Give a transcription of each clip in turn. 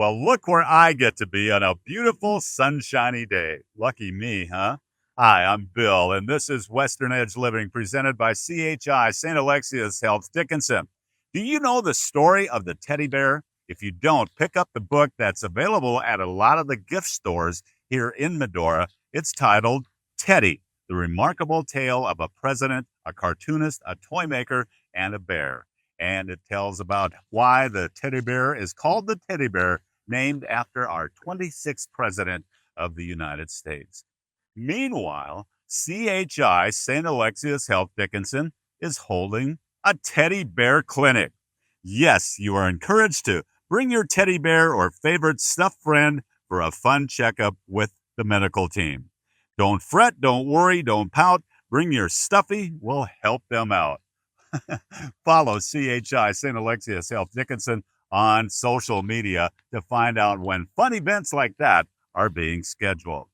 Well, look where I get to be on a beautiful, sunshiny day. Lucky me, huh? Hi, I'm Bill, and this is Western Edge Living presented by CHI St. Alexius Health Dickinson. Do you know the story of the teddy bear? If you don't, pick up the book that's available at a lot of the gift stores here in Medora. It's titled Teddy, The Remarkable Tale of a President, a Cartoonist, a Toy Maker, and a Bear. And it tells about why the teddy bear is called the teddy bear, named after our 26th president of the United States. Meanwhile, CHI St. Alexius Health Dickinson is holding a teddy bear clinic. Yes, you are encouraged to bring your teddy bear or favorite stuffed friend for a fun checkup with the medical team. Don't fret, don't worry, don't pout. Bring your stuffy, we'll help them out. Follow CHI St. Alexius Health Dickinson on social media to find out when fun events like that are being scheduled.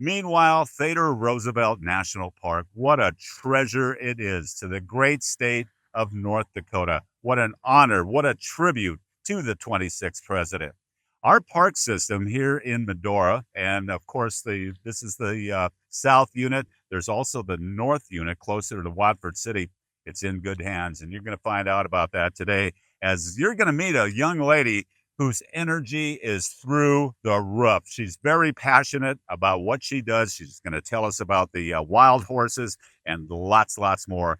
Meanwhile, Theodore Roosevelt National Park, what a treasure it is to the great state of North Dakota. What an honor, what a tribute to the 26th president. Our park system here in Medora, and of course, this is the South Unit. There's also the North Unit closer to Watford City. It's in good hands, and you're going to find out about that today as you're going to meet a young lady whose energy is through the roof. She's very passionate about what she does. She's going to tell us about the wild horses and lots more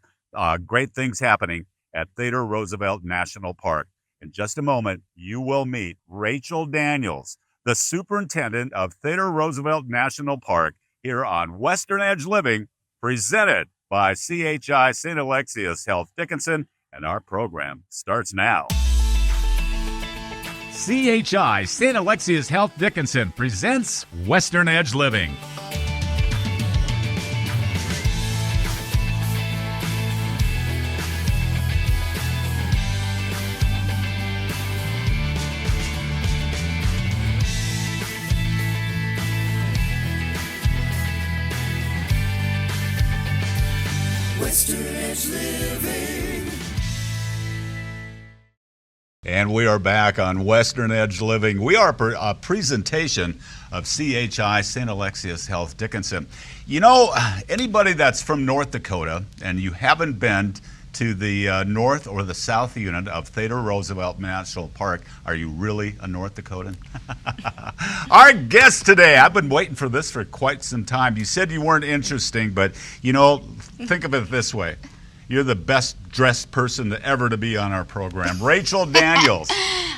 great things happening at Theodore Roosevelt National Park. In just a moment, you will meet Rachel Daniels, the superintendent of Theodore Roosevelt National Park, here on Western Edge Living, presented by CHI St. Alexius Health Dickinson, and our program starts now. CHI St. Alexius Health Dickinson presents Western Edge Living. Western Edge Living. And we are back on Western Edge Living. We are a presentation of CHI St. Alexius Health Dickinson. You know, anybody that's from North Dakota and you haven't been to the North or the South Unit of Theodore Roosevelt National Park, are you really a North Dakotan? Our guest today, I've been waiting for this for quite some time. You said you weren't interesting, but you know, think of it this way. You're the best dressed person ever to be on our program. Rachel Daniels.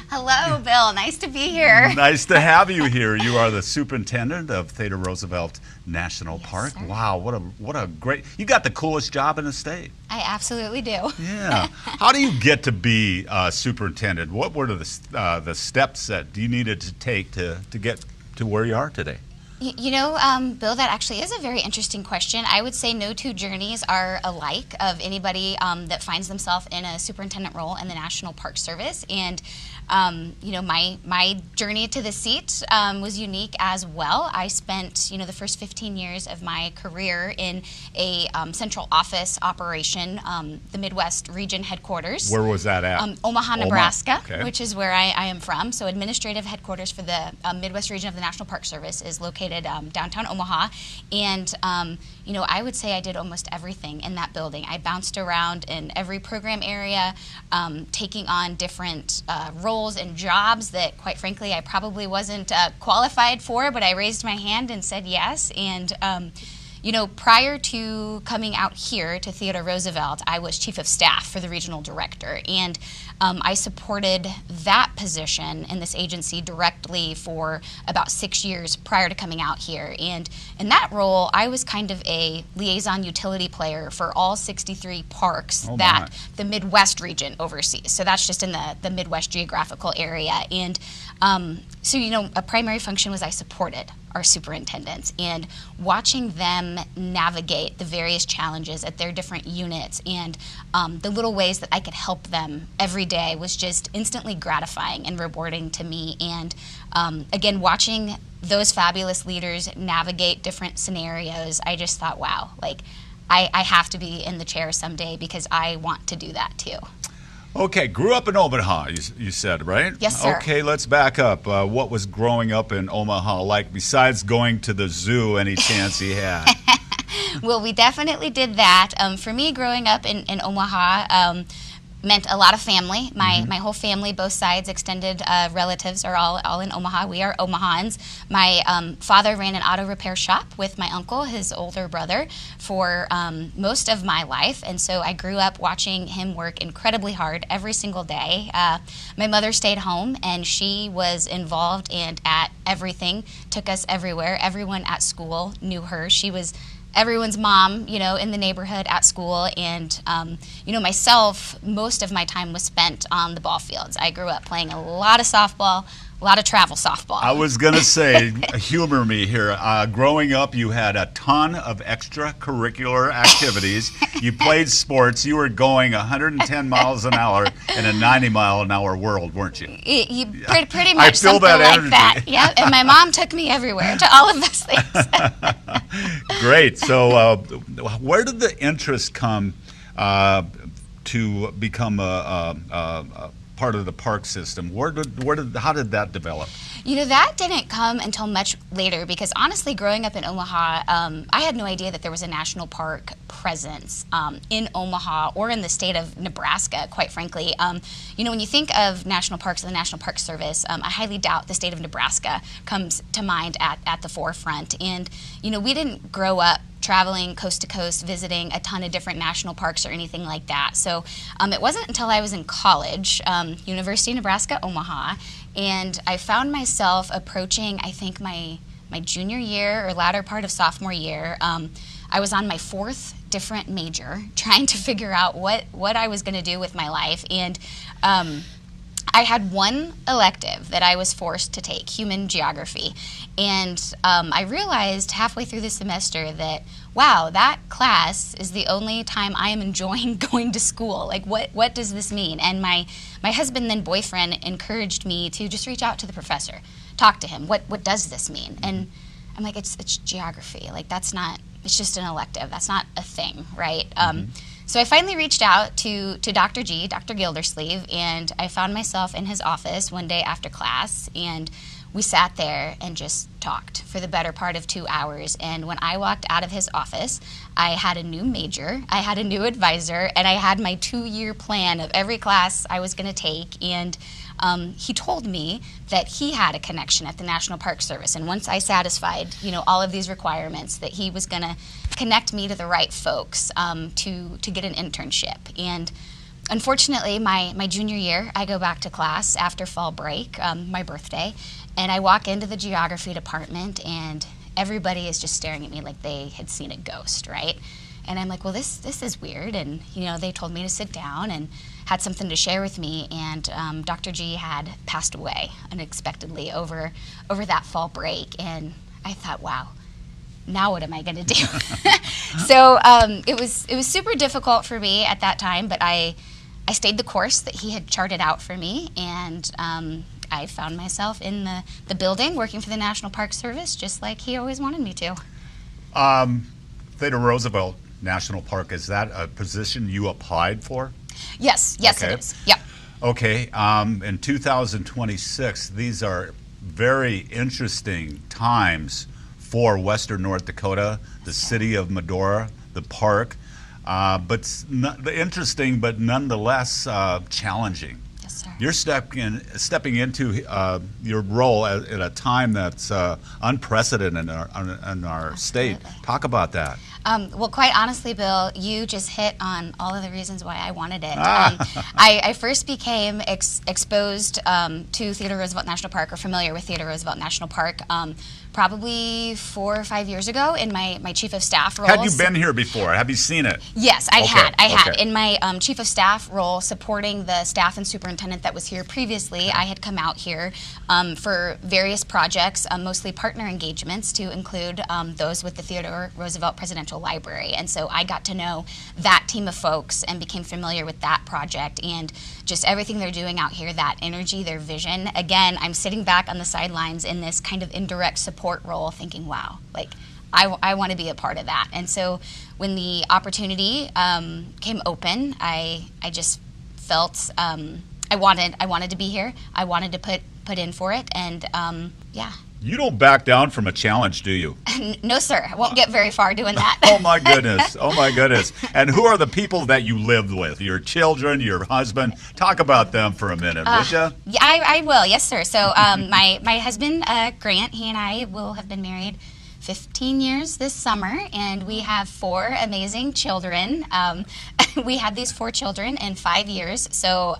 Hello, Bill. Nice to be here. Nice to have you here. You are the superintendent of Theodore Roosevelt National Park. Sir. Wow, what a great, you got the coolest job in the state. I absolutely do. Yeah. How do you get to be superintendent? What were the steps that you needed to take to get to where you are today? You know, Bill, that actually is a very interesting question. I would say no two journeys are alike of anybody that finds themselves in a superintendent role in the National Park Service. And, you know, my journey to the seat was unique as well. I spent, you know, the first 15 years of my career in a central office operation, the Midwest region headquarters. Where was that at? Omaha, Nebraska, okay. Which is where I am from. So administrative headquarters for the Midwest region of the National Park Service is located downtown Omaha, and you know, I would say I did almost everything in that building. I bounced around in every program area, taking on different roles and jobs that, quite frankly, I probably wasn't qualified for, but I raised my hand and said yes. And you know, prior to coming out here to Theodore Roosevelt, I was chief of staff for the regional director, and I supported that position in this agency directly for about 6 years prior to coming out here. And in that role, I was kind of a liaison utility player for all 63 parks that the Midwest region oversees. So that's just in the Midwest geographical area. And so, you know, a primary function was I supported our superintendents, and watching them navigate the various challenges at their different units and the little ways that I could help them every day was just instantly gratifying and rewarding to me. And again, watching those fabulous leaders navigate different scenarios, I just thought, wow, like I have to be in the chair someday because I want to do that too. Okay, grew up in Omaha, you said, right? Yes, sir. Okay, let's back up. What was growing up in Omaha like besides going to the zoo any chance he had? Well, we definitely did that. For me, growing up in Omaha meant a lot of family. My whole family, both sides, extended relatives are all in Omaha. We are Omahans. My father ran an auto repair shop with my uncle, his older brother, for most of my life. And so I grew up watching him work incredibly hard every single day. My mother stayed home, and she was involved and at everything, took us everywhere. Everyone at school knew her. She was everyone's mom, in the neighborhood, at school, and myself, most of my time was spent on the ball fields. I grew up playing a lot of softball, a lot of travel softball. I was going to say, humor me here. Growing up, you had a ton of extracurricular activities. You played sports. You were going 110 miles an hour in a 90-mile-an-hour world, weren't you? Pretty much I feel something that like energy. that. Yeah, and my mom took me everywhere to all of those things. Great. So where did the interest come to become a part of the park system? How did that develop? That didn't come until much later because honestly, growing up in Omaha, I had no idea that there was a national park presence in Omaha or in the state of Nebraska, quite frankly. When you think of national parks and the National Park Service, I highly doubt the state of Nebraska comes to mind at the forefront. And, we didn't grow up traveling coast to coast, visiting a ton of different national parks or anything like that. So it wasn't until I was in college, University of Nebraska, Omaha, and I found myself approaching, I think, my junior year or latter part of sophomore year. I was on my fourth different major, trying to figure out what I was going to do with my life, and I had one elective that I was forced to take, human geography, and I realized halfway through the semester that, wow, that class is the only time I am enjoying going to school. Like, what does this mean? And my husband, then boyfriend, encouraged me to just reach out to the professor, talk to him. What does this mean? And I'm like, it's geography. Like, that's not, it's just an elective. That's not a thing, right? So I finally reached out to Dr. Gildersleeve, and I found myself in his office one day after class, and we sat there and just talked for the better part of 2 hours. And when I walked out of his office, I had a new major, I had a new advisor, and I had my 2-year plan of every class I was going to take. And he told me that he had a connection at the National Park Service, and once I satisfied, all of these requirements, that he was going to connect me to the right folks to get an internship. And unfortunately, my junior year, I go back to class after fall break, my birthday, and I walk into the geography department, and everybody is just staring at me like they had seen a ghost, right? And I'm like, well, this is weird. And they told me to sit down and had something to share with me. And Dr. G had passed away unexpectedly over that fall break. And I thought, wow, now what am I going to do? So it was super difficult for me at that time, but I stayed the course that he had charted out for me, and I found myself in the building working for the National Park Service, just like he always wanted me to. Theodore Roosevelt National Park, is that a position you applied for? Yes, Okay. It is. Yep. Okay, in 2026, these are very interesting times for Western North Dakota, the city of Medora, the park, but interesting, but nonetheless challenging. Yes, sir. You're stepping into your role at a time that's unprecedented in our state. Talk about that. Well, quite honestly, Bill, you just hit on all of the reasons why I wanted it. I first became exposed to Theodore Roosevelt National Park, or familiar with Theodore Roosevelt National Park, probably 4 or 5 years ago in my chief of staff role. Had you been here before? Have you seen it? Yes, I had. Okay. In my chief of staff role, supporting the staff and superintendent that was here previously, I had come out here for various projects, mostly partner engagements, to include those with the Theodore Roosevelt Presidential Library. And so I got to know that team of folks and became familiar with that project and just everything they're doing out here, that energy, their vision. Again, I'm sitting back on the sidelines in this kind of indirect support role thinking, wow, like I want to be a part of that. And so when the opportunity came open, I just felt I wanted to be here. I wanted to put in for it, and yeah. You don't back down from a challenge, do you? No, sir. I won't get very far doing that. Oh, my goodness. Oh, my goodness. And who are the people that you lived with? Your children, your husband? Talk about them for a minute, would you? Yeah, I will. Yes, sir. So my husband, Grant, he and I will have been married 15 years this summer, and we have 4 amazing children. We had these 4 children in 5 years. So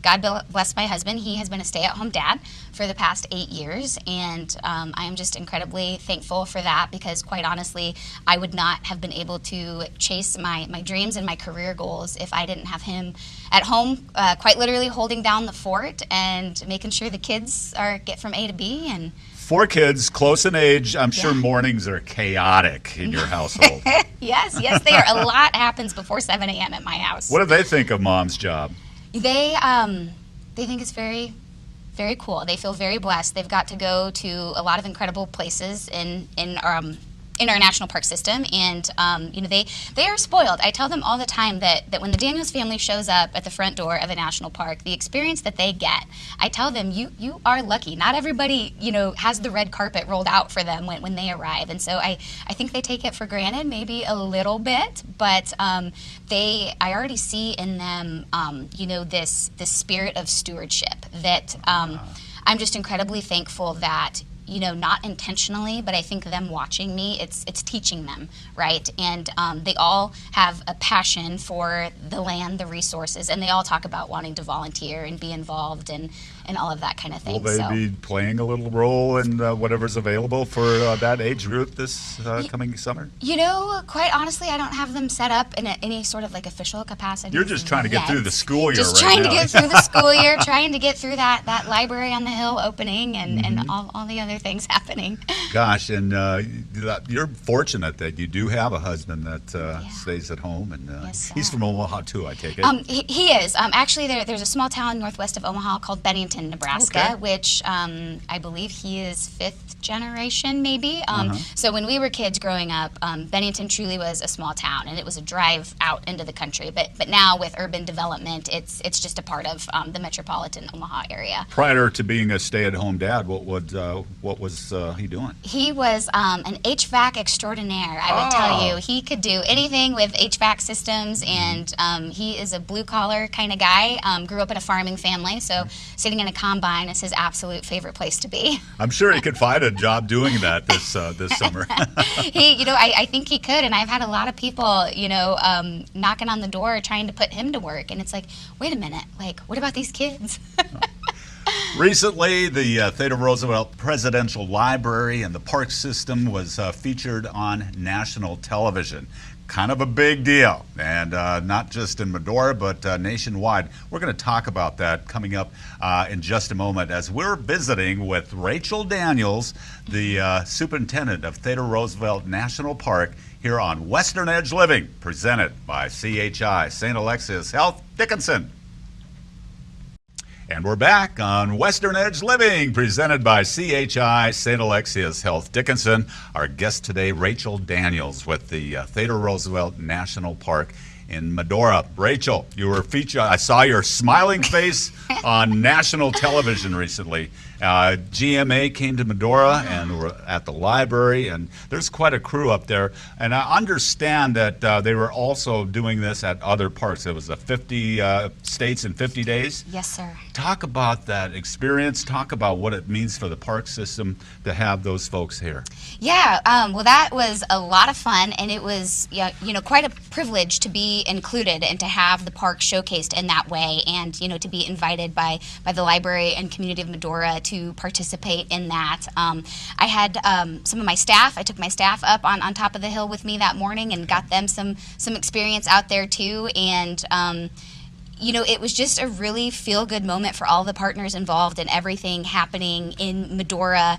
God bless my husband. He has been a stay-at-home dad for the past 8 years, and I am just incredibly thankful for that, because quite honestly, I would not have been able to chase my dreams and my career goals if I didn't have him at home, quite literally holding down the fort and making sure the kids get from A to B. And 4 kids, close in age. I'm sure mornings are chaotic in your household. Yes, they are. A lot happens before 7 a.m. at my house. What do they think of Mom's job? They think it's very, very cool. They feel very blessed. They've got to go to a lot of incredible places in our national park system, and they are spoiled. I tell them all the time that when the Daniels family shows up at the front door of a national park, the experience that they get, I tell them you are lucky. Not everybody has the red carpet rolled out for them when they arrive, and so I think they take it for granted, maybe a little bit, but I already see in them this spirit of stewardship that I'm just incredibly thankful that. Not intentionally, but I think them watching me, it's teaching them, right? And they all have a passion for the land, the resources, and they all talk about wanting to volunteer and be involved and all of that kind of thing. Will they be playing a little role in whatever's available for that age group this coming summer? Quite honestly, I don't have them set up in any sort of official capacity. You're just trying to get through the school year just right now. Just trying to get through the school year, trying to get through that library on the hill opening and all the other things happening. Gosh, and you're fortunate that you do have a husband that stays at home, and yes, he's from Omaha too, I take it. He is. Actually, there's a small town northwest of Omaha called Bennington, Nebraska, which I believe he is 5th generation, maybe. So when we were kids growing up, Bennington truly was a small town, and it was a drive out into the country. But now with urban development, it's just a part of the metropolitan Omaha area. Prior to being a stay-at-home dad, what was he doing? He was an HVAC extraordinaire, I would tell you. He could do anything with HVAC systems, and he is a blue-collar kind of guy. Grew up in a farming family, so sitting in a combine is his absolute favorite place to be. I'm sure he could find a job doing that this summer. I think he could, and I've had a lot of people, knocking on the door trying to put him to work, and it's like, wait a minute, what about these kids? Recently, the Theodore Roosevelt Presidential Library and the park system was featured on national television. Kind of a big deal, and not just in Medora, but nationwide. We're going to talk about that coming up in just a moment as we're visiting with Rachel Daniels, the Superintendent of Theodore Roosevelt National Park, here on Western Edge Living, presented by CHI, St. Alexius Health Dickinson. And we're back on Western Edge Living, presented by CHI, St. Alexius Health Dickinson. Our guest today, Rachel Daniels with the Theodore Roosevelt National Park in Medora. Rachel, you were featured. I saw your smiling face on national television recently. GMA came to Medora and were at the library, and there's quite a crew up there. And I understand that they were also doing this at other parks. It was 50 states in 50 days. Yes, sir. Talk about that experience. Talk about what it means for the park system to have those folks here. Yeah, well, that was a lot of fun, and it was quite a privilege to be included and to have the park showcased in that way, and to be invited by the library and community of Medora to participate in that. I had some of my staff. I took my staff up on top of the hill with me that morning and got them some experience out there too, and it was just a really feel-good moment for all the partners involved and everything happening in Medora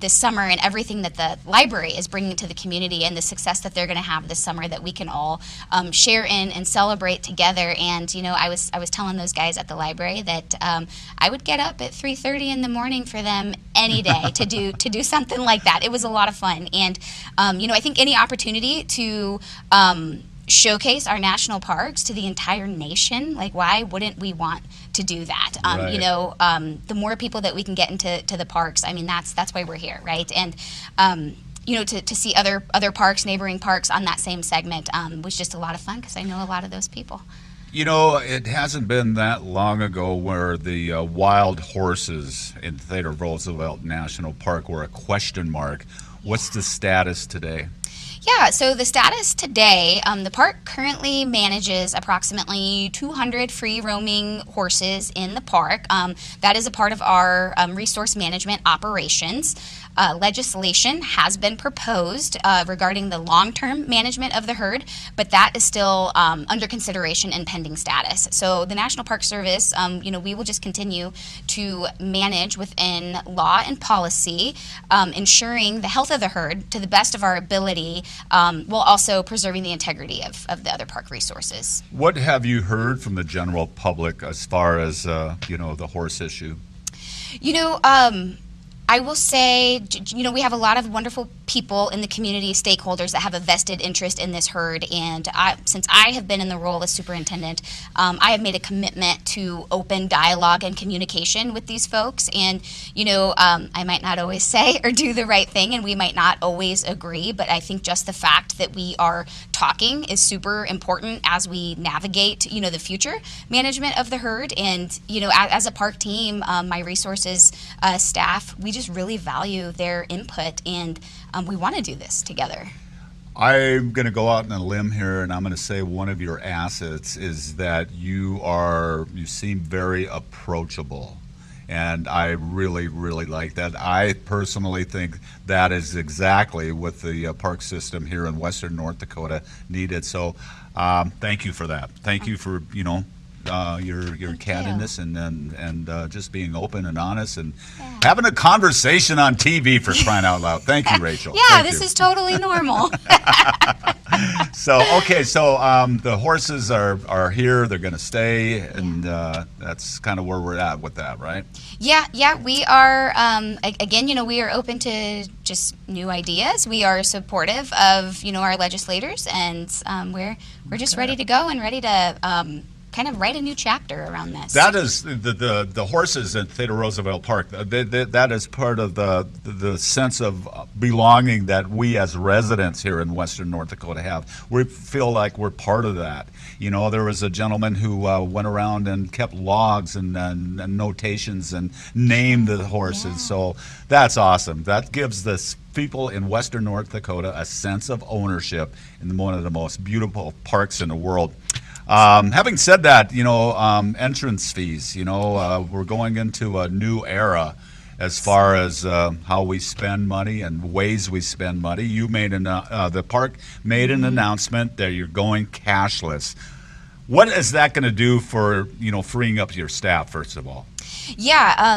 this summer, and everything that the library is bringing to the community, and the success that they're going to have this summer that we can all share in and celebrate together. And I was telling those guys at the library that I would get up at 3:30 in the morning for them any day to do something like that. It was a lot of fun, and I think any opportunity to showcase our national parks to the entire nation. Like, why wouldn't we want to do that? Right. The more people that we can get into the parks, I mean, that's why we're here, right? And to see other parks, neighboring parks on that same segment was just a lot of fun because I know a lot of those people. It hasn't been that long ago where the wild horses in Theodore Roosevelt National Park were a question mark. What's the status today? Yeah, so the status today, the park currently manages approximately 200 free roaming horses in the park. That is a part of our resource management operations. Legislation has been proposed regarding the long-term management of the herd, but that is still under consideration and pending status. So the National Park Service, we will just continue to manage within law and policy, ensuring the health of the herd to the best of our ability, while also preserving the integrity of the other park resources. What have you heard from the general public as far as, the horse issue? I will say, we have a lot of wonderful people in the community, stakeholders that have a vested interest in this herd. And since I have been in the role as superintendent, I have made a commitment to open dialogue and communication with these folks. And, I might not always say or do the right thing, and we might not always agree. But I think just the fact that we are talking is super important as we navigate, the future management of the herd. And, as a park team, my resources staff, we just really value their input, and we want to do this together. I'm going to go out on a limb here, and I'm going to say one of your assets is that you seem very approachable. And I really, really like that. I personally think that is exactly what the park system here in Western North Dakota needed. So thank you for that. Thank you for, your candidness and just being open and honest and having a conversation on TV, for crying out loud. Thank you, Rachel. This is totally normal. So the horses are here. They're going to stay, and that's kind of where we're at with that, right? Yeah, we are. Again, we are open to just new ideas. We are supportive of our legislators, and we're just ready to go and ready to kind of write a new chapter around this. That is the horses at Theodore Roosevelt Park. That is part of the sense of belonging that we as residents here in Western North Dakota have. We feel like we're part of that. There was a gentleman who went around and kept logs and notations and named the horses. Yeah. So that's awesome. That gives the people in Western North Dakota a sense of ownership in one of the most beautiful parks in the world. Having said that, entrance fees, we're going into a new era as far as how we spend money and ways we spend money. You made the park made an announcement that you're going cashless. What is that going to do for, freeing up your staff, first of all? Yeah,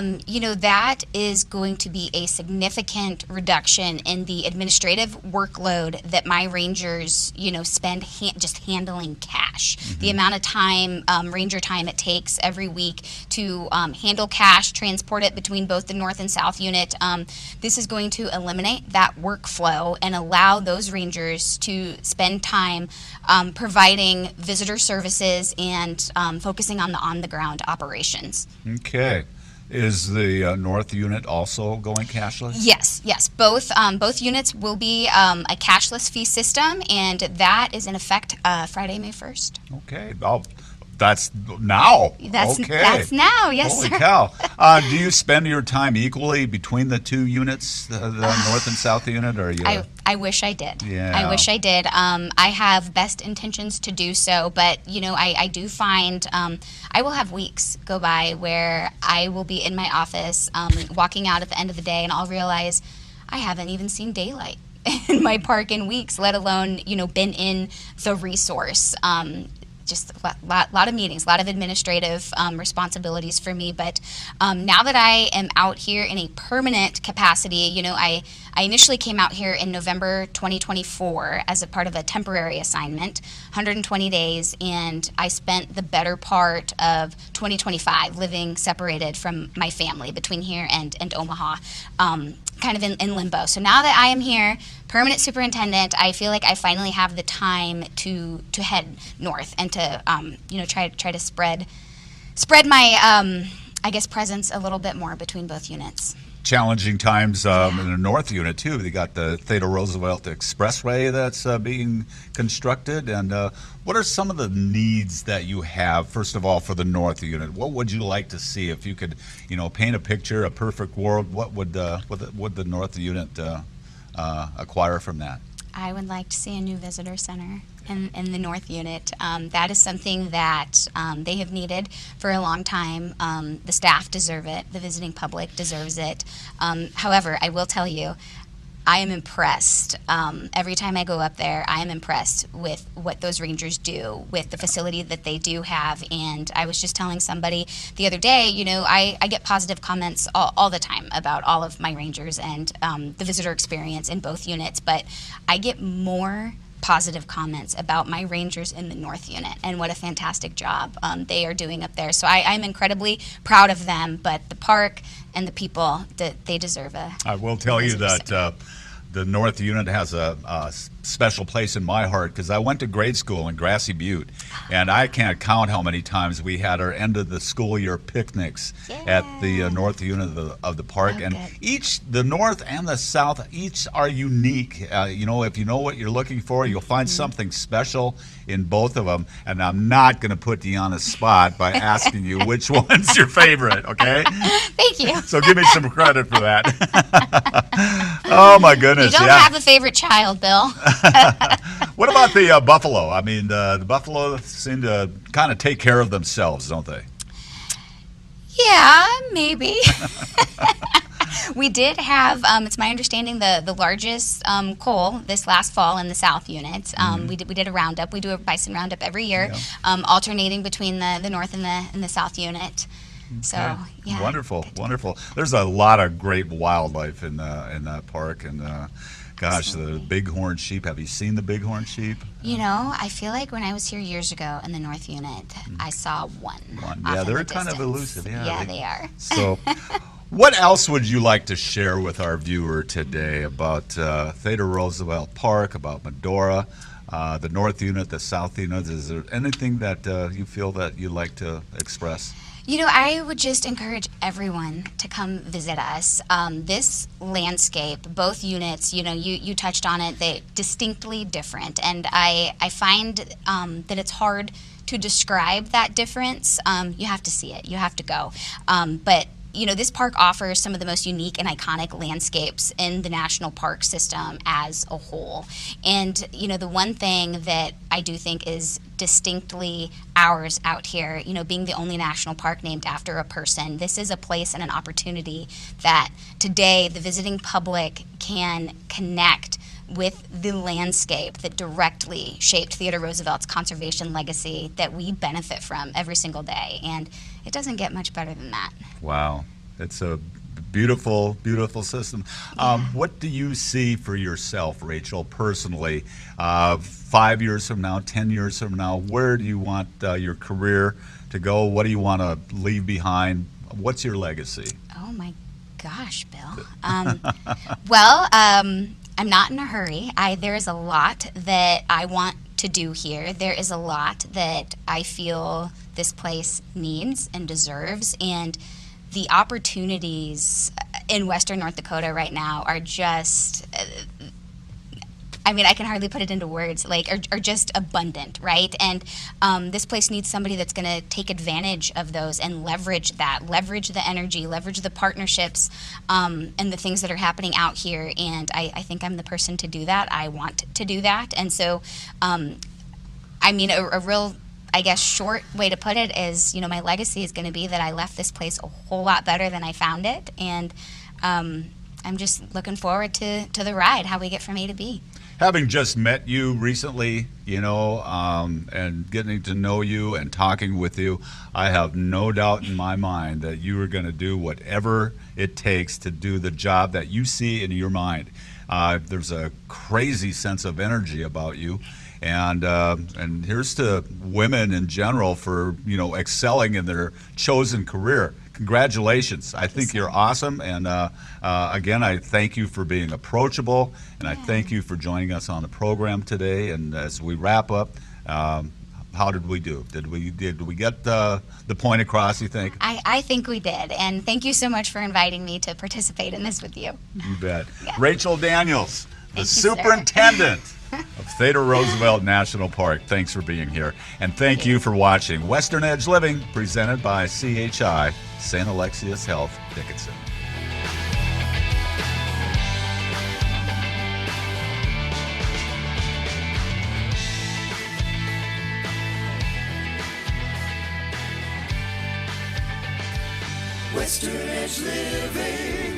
that is going to be a significant reduction in the administrative workload that my rangers, spend just handling cash. Mm-hmm. The amount of time, ranger time it takes every week to handle cash, transport it between both the North and South unit. This is going to eliminate that workflow and allow those rangers to spend time providing visitor services and focusing on the on-the-ground operations. Okay. Is the North unit also going cashless? Yes. Both units will be a cashless fee system, and that is in effect Friday, May 1st. Okay. That's now. That's now, yes, Holy sir. cow. Do you spend your time equally between the two units, the North and South unit? Or I wish I did. Yeah. I wish I did. I have best intentions to do so, but, I do find I will have weeks go by where I will be in my office walking out at the end of the day, and I'll realize I haven't even seen daylight in my park in weeks, let alone, been in the resource. Just a lot of meetings, a lot of administrative responsibilities for me. But now that I am out here in a permanent capacity, I initially came out here in November 2024 as a part of a temporary assignment, 120 days, and I spent the better part of 2025 living separated from my family between here and Omaha. kind of in limbo. So now that I am here, permanent superintendent, I feel like I finally have the time to head north and to try to spread my I guess presence a little bit more between both units. Challenging times in the North Unit too. They got the Theodore Roosevelt Expressway that's being constructed. And what are some of the needs that you have? First of all, for the North Unit, what would you like to see if you could, paint a picture, a perfect world? What would the North Unit acquire from that? I would like to see a new visitor center in the North Unit. That is something that they have needed for a long time. The staff deserve it. The visiting public deserves it. However, I will tell you, I am impressed. Every time I go up there, I am impressed with what those rangers do, with the facility that they do have. And I was just telling somebody the other day, I get positive comments all the time about all of my rangers and the visitor experience in both units, but I get more positive comments about my rangers in the North Unit and what a fantastic job they are doing up there. So I'm incredibly proud of them, but the park and the people, they deserve a I will tell you that the North Unit has a special place in my heart because I went to grade school in Grassy Butte, and I can't count how many times we had our end of the school year picnics at the North Unit of the park. Oh, and good. the North and the South, each are unique. If you know what you're looking for, you'll find something special in both of them. And I'm not going to put you on the spot by asking you which one's your favorite, okay? Thank you. So give me some credit for that. Oh, my goodness. You don't have a favorite child, Bill. What about the buffalo? I mean, the buffalo seem to kind of take care of themselves, don't they? Yeah, maybe. We did have, it's my understanding, the largest cull this last fall in the South Unit. We did a roundup. We do a bison roundup every year, alternating between the North and the South Unit. So, yeah. Wonderful. There's a lot of great wildlife in that park, and gosh, the bighorn sheep. Have you seen the bighorn sheep? I feel like when I was here years ago in the North Unit, I saw one. Yeah, they're the kind of distance. elusive. Yeah, they are. So, what else would you like to share with our viewer today about Theodore Roosevelt Park, about Medora, the North Unit, the South Unit? Is there anything that you feel that you'd like to express? I would just encourage everyone to come visit us. This landscape, both units, you touched on it, they're distinctly different. And I find that it's hard to describe that difference. You have to see it, you have to go. But this park offers some of the most unique and iconic landscapes in the national park system as a whole. And, the one thing that I do think is distinctly ours out here, being the only national park named after a person, this is a place and an opportunity that today the visiting public can connect with the landscape that directly shaped Theodore Roosevelt's conservation legacy that we benefit from every single day. And it doesn't get much better than that. Wow. It's a beautiful, beautiful system. What do you see for yourself, Rachel, personally, 5 years from now, 10 years from now? Where do you want your career to go? What do you want to leave behind? What's your legacy? Oh, my gosh, Bill. Well, I'm not in a hurry. There is a lot that I want to do here. There is a lot that I feel this place needs and deserves, and the opportunities in Western North Dakota right now are just, I can hardly put it into words, are just abundant, right? And this place needs somebody that's going to take advantage of those and leverage the energy, leverage the partnerships, and the things that are happening out here. And I think I'm the person to do that. I want to do that. And so, a real, short way to put it is, my legacy is going to be that I left this place a whole lot better than I found it. And I'm just looking forward to the ride, how we get from A to B. Having just met you recently, and getting to know you and talking with you, I have no doubt in my mind that you are going to do whatever it takes to do the job that you see in your mind. There's a crazy sense of energy about you. And here's to women in general for excelling in their chosen career, congratulations. I think you're awesome. And again, I thank you for being approachable, and I thank you for joining us on the program today. And as we wrap up, how did we do? Did we get the point across, you think? I think we did. And thank you so much for inviting me to participate in this with you. You bet. Yeah. Rachel Daniels, the Thank you, sir. Superintendent of Theodore Roosevelt National Park. Thanks for being here. And thank you for watching Western Edge Living, presented by CHI, St. Alexius Health, Dickinson. Western Edge Living.